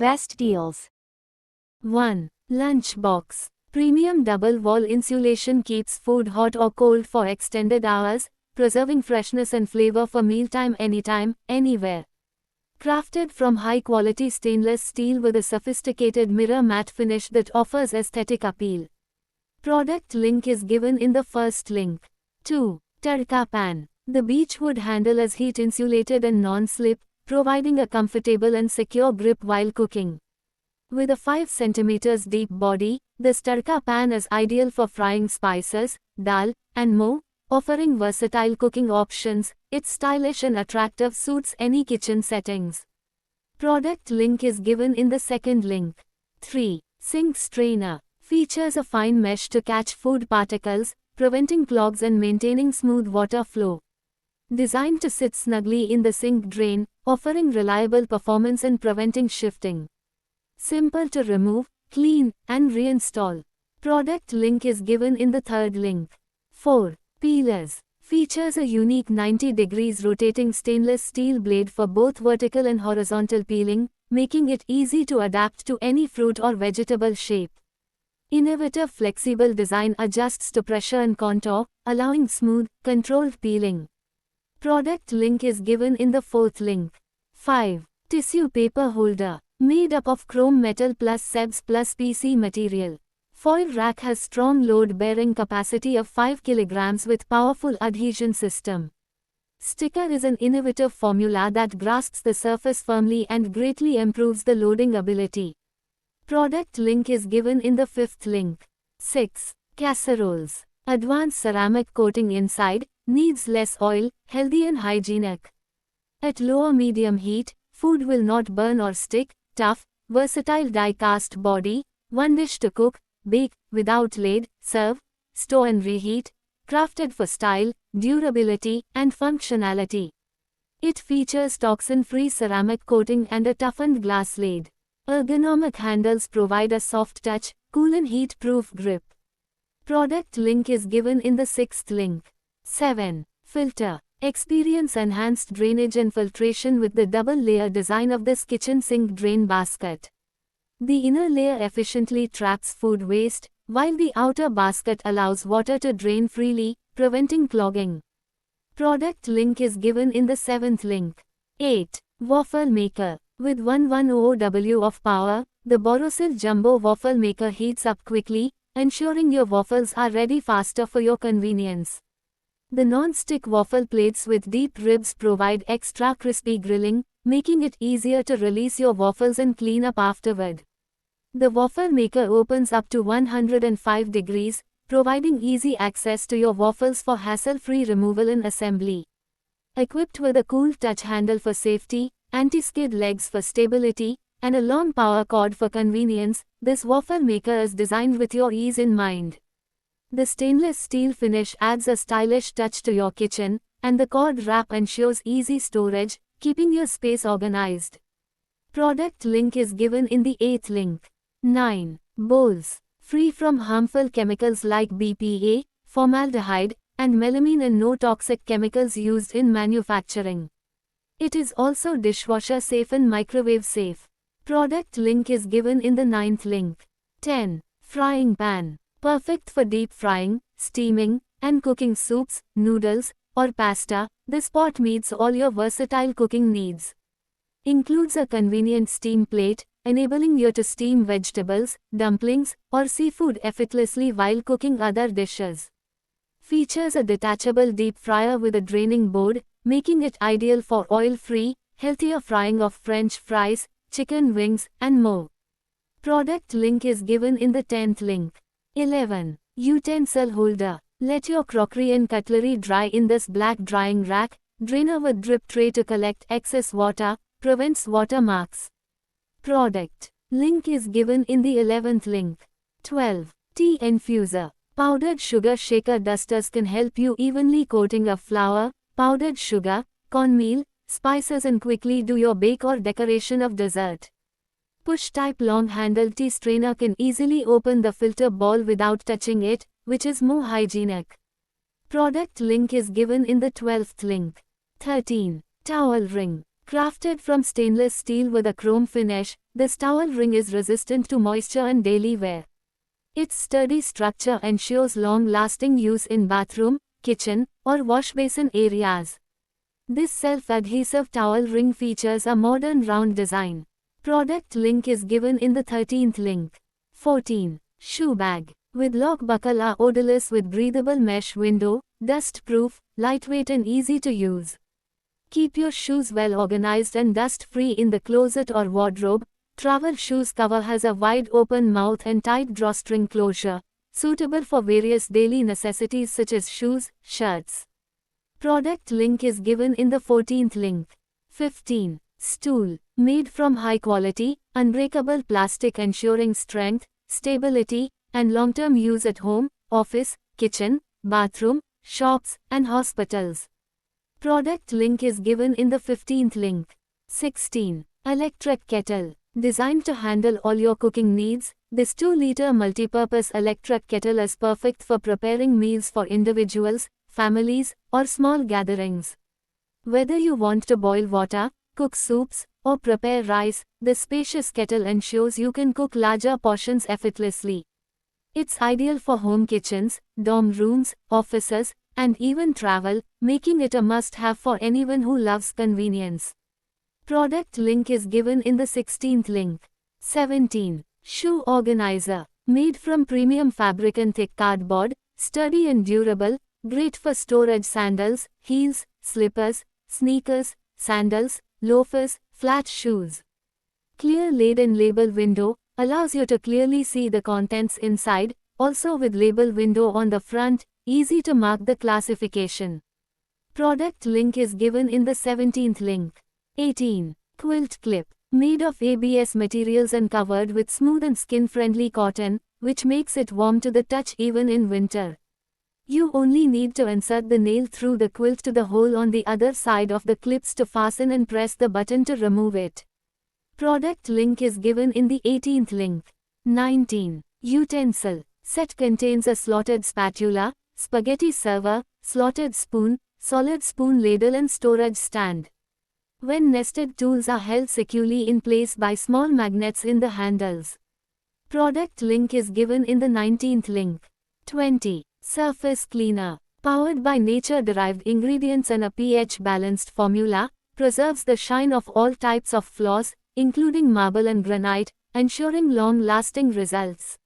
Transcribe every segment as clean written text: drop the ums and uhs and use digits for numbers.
Best deals. 1. Lunchbox. Premium double-wall insulation keeps food hot or cold for extended hours, preserving freshness and flavor for mealtime anytime, anywhere. Crafted from high-quality stainless steel with a sophisticated mirror matte finish that offers aesthetic appeal. Product link is given in the first link. 2. Tadka pan. The beechwood handle is heat insulated and non-slip, providing a comfortable and secure grip while cooking. With a 5 cm deep body, this tadka pan is ideal for frying spices, dal, and more, offering versatile cooking options. It's stylish and attractive, suits any kitchen settings. Product link is given in the second link. 3. Sink strainer. Features a fine mesh to catch food particles, preventing clogs and maintaining smooth water flow. Designed to sit snugly in the sink drain, offering reliable performance and preventing shifting. Simple to remove, clean, and reinstall. Product link is given in the third link. 4. Peelers. Features a unique 90 degrees rotating stainless steel blade for both vertical and horizontal peeling, making it easy to adapt to any fruit or vegetable shape. Innovative flexible design adjusts to pressure and contour, allowing smooth, controlled peeling. Product link is given in the fourth link. 5. Tissue paper holder. Made up of chrome metal plus SEBS plus PC material. Foil rack has strong load-bearing capacity of 5 kg with powerful adhesion system. Sticker is an innovative formula that grasps the surface firmly and greatly improves the loading ability. Product link is given in the fifth link. 6. Casseroles. Advanced ceramic coating inside, needs less oil, healthy and hygienic. At lower medium heat, food will not burn or stick. Tough, versatile die-cast body, one dish to cook, bake, without lid, serve, store and reheat, crafted for style, durability, and functionality. It features toxin-free ceramic coating and a toughened glass lid. Ergonomic handles provide a soft touch, cool and heat-proof grip. Product link is given in the sixth link. 7. Filter. Experience enhanced drainage and filtration with the double-layer design of this kitchen sink drain basket. The inner layer efficiently traps food waste, while the outer basket allows water to drain freely, preventing clogging. Product link is given in the seventh link. 8. Waffle maker. With 110 W of power, the Borosil Jumbo waffle maker heats up quickly, ensuring your waffles are ready faster for your convenience. The non-stick waffle plates with deep ribs provide extra crispy grilling, making it easier to release your waffles and clean up afterward. The waffle maker opens up to 105 degrees, providing easy access to your waffles for hassle-free removal and assembly. Equipped with a cool touch handle for safety, anti-skid legs for stability, and a long power cord for convenience, this waffle maker is designed with your ease in mind. The stainless steel finish adds a stylish touch to your kitchen, and the cord wrap ensures easy storage, keeping your space organized. Product link is given in the 8th link. 9. Bowls. Free from harmful chemicals like BPA, formaldehyde, and melamine and no toxic chemicals used in manufacturing. It is also dishwasher safe and microwave safe. Product link is given in the 9th link. 10. Frying pan. Perfect for deep frying, steaming, and cooking soups, noodles, or pasta, this pot meets all your versatile cooking needs. Includes a convenient steam plate, enabling you to steam vegetables, dumplings, or seafood effortlessly while cooking other dishes. Features a detachable deep fryer with a draining board, making it ideal for oil-free, healthier frying of French fries, chicken wings, and more. Product link is given in the 10th link. 11. Utensil holder. Let your crockery and cutlery dry in this black drying rack. Drainer with drip tray to collect excess water, prevents watermarks. Product link is given in the 11th link. 12. Tea infuser. Powdered sugar shaker dusters can help you evenly coating of flour, powdered sugar, cornmeal, spices and quickly do your bake or decoration of dessert. Push-type long-handled tea strainer can easily open the filter ball without touching it, which is more hygienic. Product link is given in the 12th link. 13. Towel ring. Crafted from stainless steel with a chrome finish, this towel ring is resistant to moisture and daily wear. Its sturdy structure ensures long-lasting use in bathroom, kitchen, or wash basin areas. This self-adhesive towel ring features a modern round design. Product link is given in the 13th link. 14. Shoe bag. With lock buckle are odorless with breathable mesh window, dust-proof, lightweight and easy to use. Keep your shoes well organized and dust-free in the closet or wardrobe. Travel shoes cover has a wide open mouth and tight drawstring closure, suitable for various daily necessities such as shoes, shirts. Product link is given in the 14th link. 15. Stool. Made from high-quality, unbreakable plastic ensuring strength, stability, and long-term use at home, office, kitchen, bathroom, shops, and hospitals. Product link is given in the 15th link. 16. Electric kettle. Designed to handle all your cooking needs, this 2-liter multipurpose electric kettle is perfect for preparing meals for individuals, families, or small gatherings. Whether you want to boil water, cook soups, or prepare rice, this spacious kettle ensures you can cook larger portions effortlessly. It's ideal for home kitchens, dorm rooms, offices, and even travel, making it a must-have for anyone who loves convenience. Product link is given in the 16th link. 17. Shoe organizer. Made from premium fabric and thick cardboard, sturdy and durable, great for storage sandals, heels, slippers, sneakers, sandals, loafers, flat shoes. Clear lid and label window, allows you to clearly see the contents inside, also with label window on the front, easy to mark the classification. Product link is given in the 17th link. 18. Quilt clip. Made of ABS materials and covered with smooth and skin-friendly cotton, which makes it warm to the touch even in winter. You only need to insert the nail through the quilt to the hole on the other side of the clips to fasten and press the button to remove it. Product link is given in the 18th link. 19. Utensil. Set contains a slotted spatula, spaghetti server, slotted spoon, solid spoon ladle and storage stand. When nested tools are held securely in place by small magnets in the handles. Product link is given in the 19th link. 20. Surface cleaner. Powered by nature-derived ingredients and a pH-balanced formula, preserves the shine of all types of floors, including marble and granite, ensuring long-lasting results.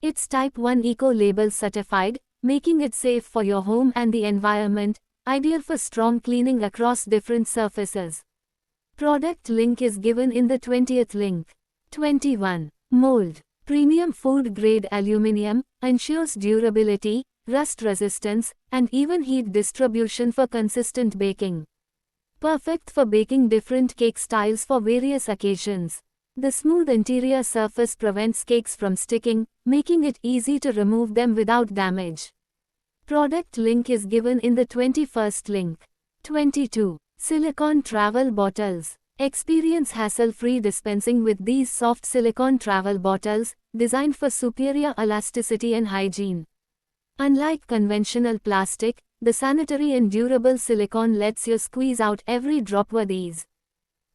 It's Type 1 Eco-Label certified, making it safe for your home and the environment, ideal for strong cleaning across different surfaces. Product link is given in the 20th link. 21. Mold. Premium food-grade aluminum, ensures durability, rust resistance, and even heat distribution for consistent baking. Perfect for baking different cake styles for various occasions. The smooth interior surface prevents cakes from sticking, making it easy to remove them without damage. Product link is given in the 21st link. 22. Silicone travel bottles. Experience hassle-free dispensing with these soft silicone travel bottles, designed for superior elasticity and hygiene. Unlike conventional plastic, the sanitary and durable silicone lets you squeeze out every drop with ease.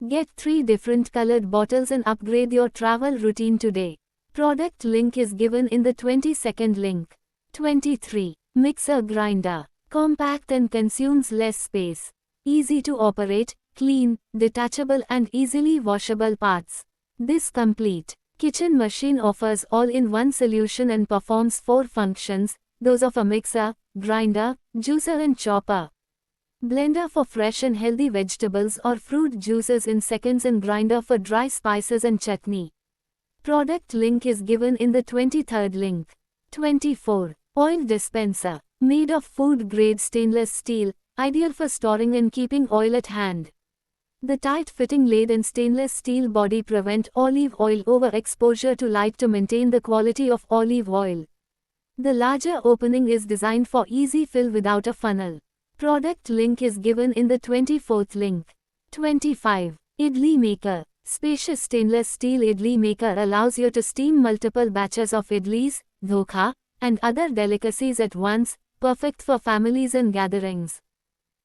Get 3 different colored bottles and upgrade your travel routine today. Product link is given in the 22nd link. 23. Mixer grinder. Compact and consumes less space. Easy to operate, clean, detachable and easily washable parts. This complete kitchen machine offers all-in-one solution and performs 4 functions, those of a mixer, grinder, juicer and chopper. Blender for fresh and healthy vegetables or fruit juices in seconds and grinder for dry spices and chutney. Product link is given in the 23rd link. 24. Oil dispenser. Made of food-grade stainless steel, ideal for storing and keeping oil at hand. The tight-fitting lathe and stainless steel body prevent olive oil overexposure to light to maintain the quality of olive oil. The larger opening is designed for easy fill without a funnel. Product link is given in the 24th link. 25. Idli maker. Spacious stainless steel idli maker allows you to steam multiple batches of idlis, dhokha, and other delicacies at once, perfect for families and gatherings.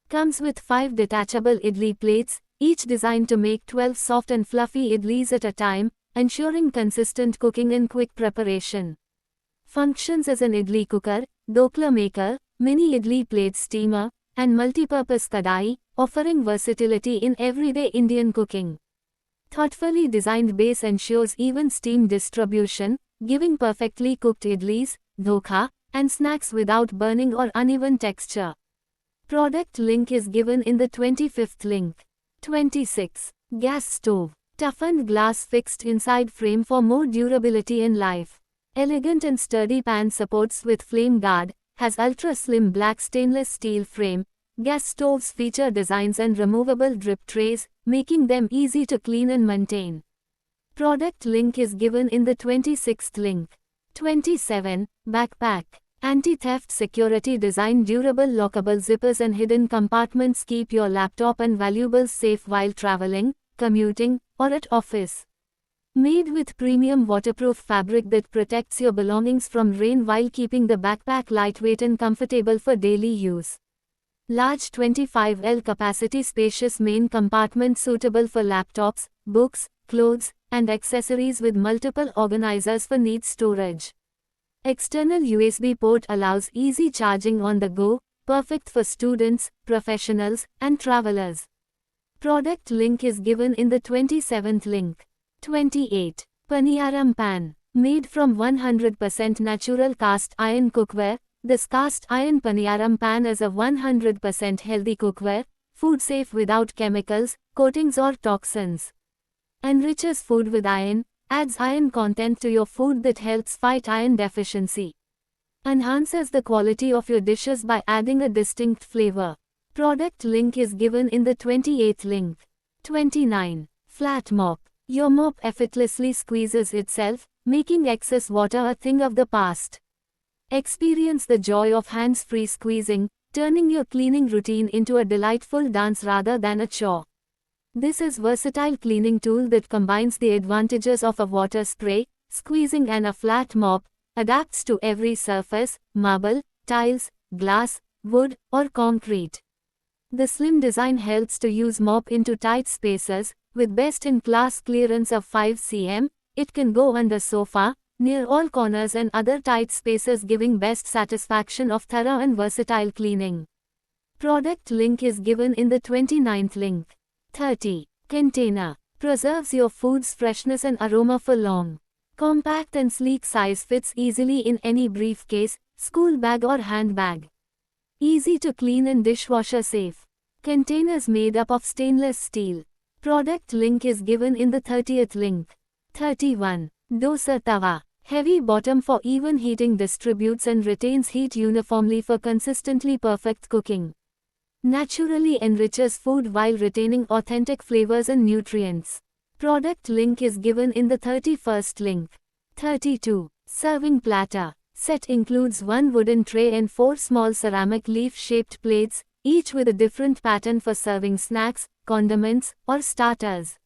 Comes with 5 detachable idli plates, each designed to make 12 soft and fluffy idlis at a time, ensuring consistent cooking and quick preparation. Functions as an idli cooker, dokla maker, mini idli plate steamer, and multi-purpose kadai, offering versatility in everyday Indian cooking. Thoughtfully designed base ensures even steam distribution, giving perfectly cooked idlis, dhokha, and snacks without burning or uneven texture. Product link is given in the 25th link. 26. Gas stove. Toughened glass fixed inside frame for more durability in life. Elegant and sturdy pan supports with flame guard, has ultra-slim black stainless steel frame. Gas stoves feature designs and removable drip trays, making them easy to clean and maintain. Product link is given in the 26th link. 27. Backpack. Anti-theft security design. Durable lockable zippers and hidden compartments keep your laptop and valuables safe while traveling, commuting, or at office. Made with premium waterproof fabric that protects your belongings from rain while keeping the backpack lightweight and comfortable for daily use. Large 25L capacity, spacious main compartment suitable for laptops, books, clothes, and accessories with multiple organizers for neat storage. External USB port allows easy charging on the go, perfect for students, professionals, and travelers. Product link is given in the 27th link. 28. Paniyaram pan. Made from 100% natural cast iron cookware, this cast iron Paniyaram pan is a 100% healthy cookware, food safe without chemicals, coatings or toxins. Enriches food with iron, adds iron content to your food that helps fight iron deficiency. Enhances the quality of your dishes by adding a distinct flavor. Product link is given in the 28th link. 29. Flat mop. Your mop effortlessly squeezes itself, making excess water a thing of the past. Experience the joy of hands-free squeezing, turning your cleaning routine into a delightful dance rather than a chore. This is a versatile cleaning tool that combines the advantages of a water spray, squeezing and a flat mop, adapts to every surface, marble, tiles, glass, wood, or concrete. The slim design helps to use mop into tight spaces, with best-in-class clearance of 5 cm, it can go under sofa, near all corners and other tight spaces, giving best satisfaction of thorough and versatile cleaning. Product link is given in the 29th link. 30. Container. Preserves your food's freshness and aroma for long. Compact and sleek size, fits easily in any briefcase, school bag or handbag. Easy to clean and dishwasher safe. Containers made up of stainless steel. Product link is given in the 30th link. 31. Dosa tawa. Heavy bottom for even heating, distributes and retains heat uniformly for consistently perfect cooking. Naturally enriches food while retaining authentic flavors and nutrients. Product link is given in the 31st link. 32. Serving platter. Set includes one wooden tray and 4 small ceramic leaf-shaped plates, each with a different pattern for serving snacks, condiments, or starters.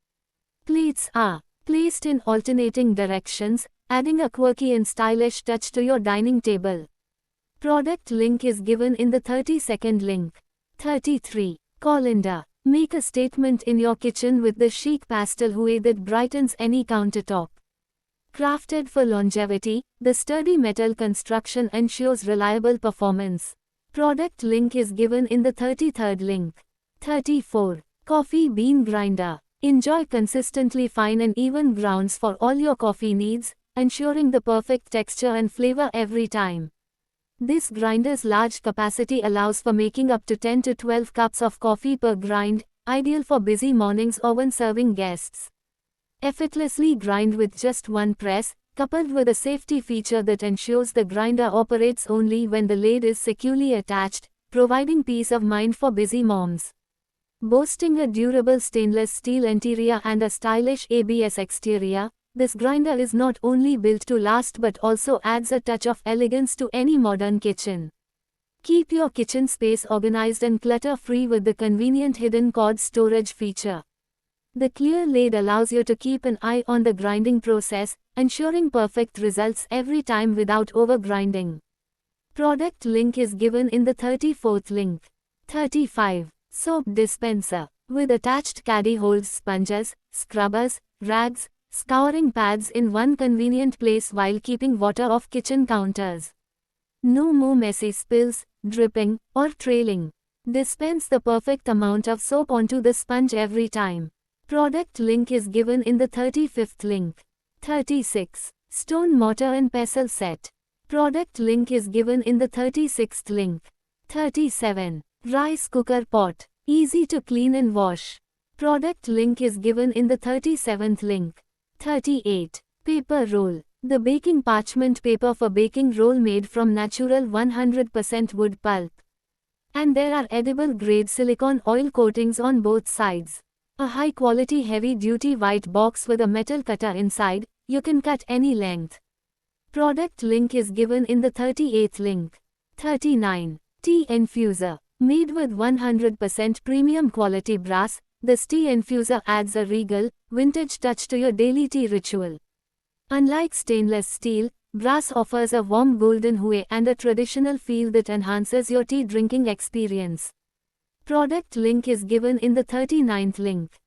Plates are placed in alternating directions, adding a quirky and stylish touch to your dining table. Product link is given in the 32nd link. 33. Colander. Make a statement in your kitchen with the chic pastel hue that brightens any countertop. Crafted for longevity, the sturdy metal construction ensures reliable performance. Product link is given in the 33rd link. 34. Coffee bean grinder. Enjoy consistently fine and even grounds for all your coffee needs, ensuring the perfect texture and flavor every time. This grinder's large capacity allows for making up to 10 to 12 cups of coffee per grind, ideal for busy mornings or when serving guests. Effortlessly grind with just one press, coupled with a safety feature that ensures the grinder operates only when the lid is securely attached, providing peace of mind for busy moms. Boasting a durable stainless steel interior and a stylish ABS exterior, this grinder is not only built to last but also adds a touch of elegance to any modern kitchen. Keep your kitchen space organized and clutter-free with the convenient hidden cord storage feature. The clear lid allows you to keep an eye on the grinding process, ensuring perfect results every time without over-grinding. Product link is given in the 34th link. 35. Soap dispenser. with attached caddy holds sponges, scrubbers, rags, scouring pads in one convenient place while keeping water off kitchen counters. No more messy spills, dripping, or trailing. Dispense the perfect amount of soap onto the sponge every time. Product link is given in the 35th link. 36. Stone mortar and pestle set. Product link is given in the 36th link. 37. Rice cooker pot. Easy to clean and wash. Product link is given in the 37th link. 38. Paper roll. The baking parchment paper for baking roll made from natural 100% wood pulp. And there are edible grade silicone oil coatings on both sides. A high quality heavy duty white box with a metal cutter inside, you can cut any length. Product link is given in the 38th link. 39. Tea infuser. Made with 100% premium quality brass, this tea infuser adds a regal, vintage touch to your daily tea ritual. Unlike stainless steel, brass offers a warm golden hue and a traditional feel that enhances your tea drinking experience. Product link is given in the 39th link.